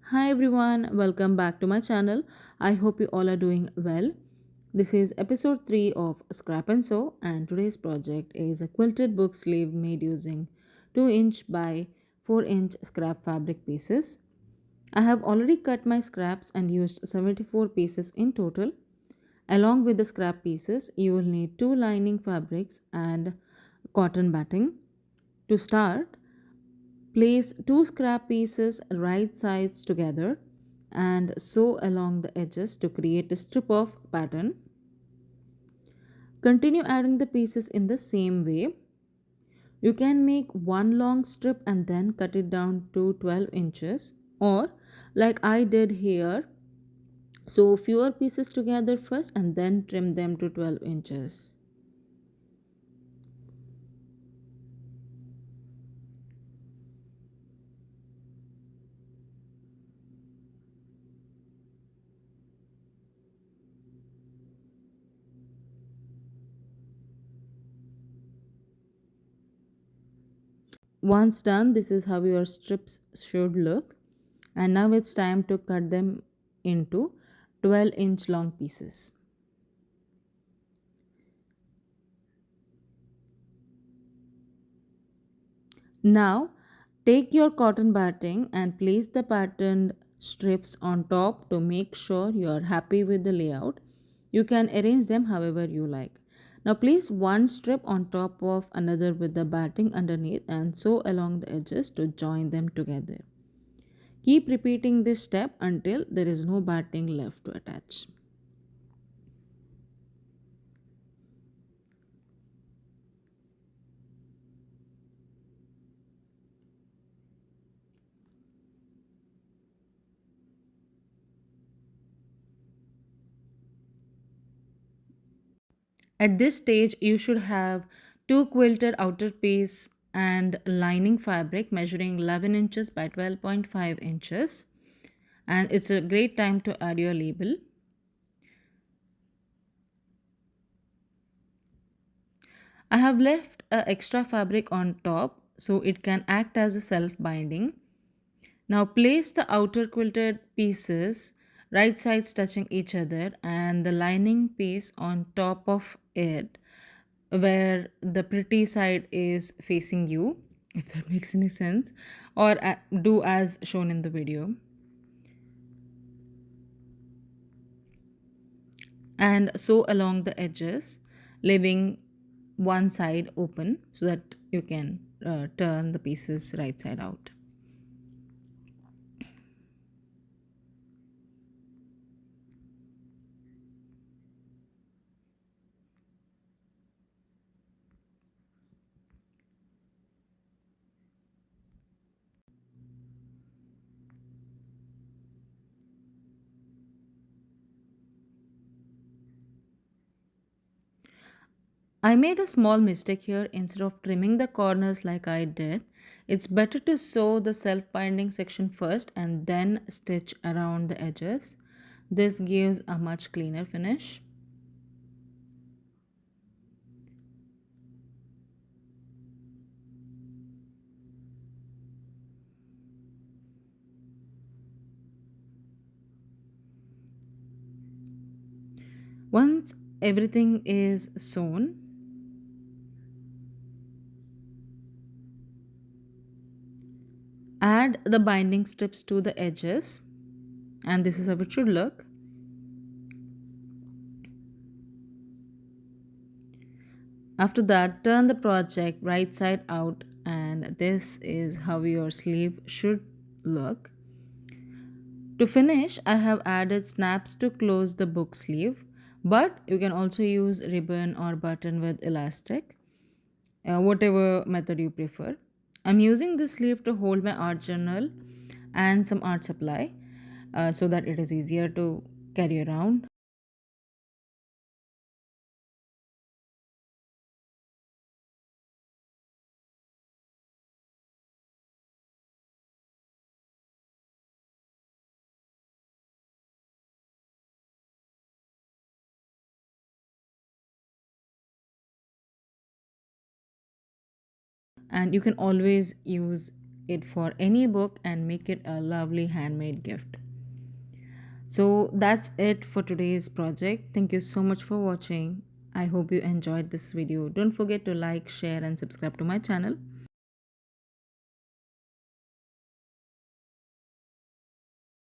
Hi everyone, welcome back to my channel. I hope you all are doing well. This is episode 3 of Scrap and Sew, and today's project is a quilted book sleeve made using 2-inch by 4-inch scrap fabric pieces. I have already cut my scraps and used 74 pieces in total. Along with the scrap pieces, you will need two lining fabrics and cotton batting. To start, place two scrap pieces right sides together and sew along the edges to create a strip of pattern. Continue adding the pieces in the same way. You can make one long strip and then cut it down to 12 inches, or like I did here, sew fewer pieces together first and then trim them to 12 inches. Once done, this is how your strips should look. And now it's time to cut them into 12-inch long pieces. Now, take your cotton batting and place the patterned strips on top to make sure you are happy with the layout. You can arrange them however you like. Now, place one strip on top of another with the batting underneath and sew along the edges to join them together. Keep repeating this step until there is no batting left to attach. At this stage, you should have two quilted outer piece and lining fabric measuring 11 inches by 12.5 inches. And it's a great time to add your label. I have left a extra fabric on top so it can act as a self binding. Now place the outer quilted pieces right sides touching each other and the lining piece on top of it where the pretty side is facing you, if that makes any sense, or do as shown in the video, and sew along the edges, leaving one side open so that you can turn the pieces right side out. I made a small mistake here. Instead of trimming the corners like I did, it's better to sew the self-binding section first and then stitch around the edges. This gives a much cleaner finish. Once everything is sewn, add the binding strips to the edges, and this is how it should look. After that, turn the project right side out, and this is how your sleeve should look. To finish, I have added snaps to close the book sleeve, but you can also use ribbon or button with elastic, whatever method you prefer. I'm using this sleeve to hold my art journal and some art supply so that it is easier to carry around. And you can always use it for any book and make it a lovely handmade gift. So that's it for today's project. Thank you so much for watching. I hope you enjoyed this video. Don't forget to like, share, and subscribe to my channel.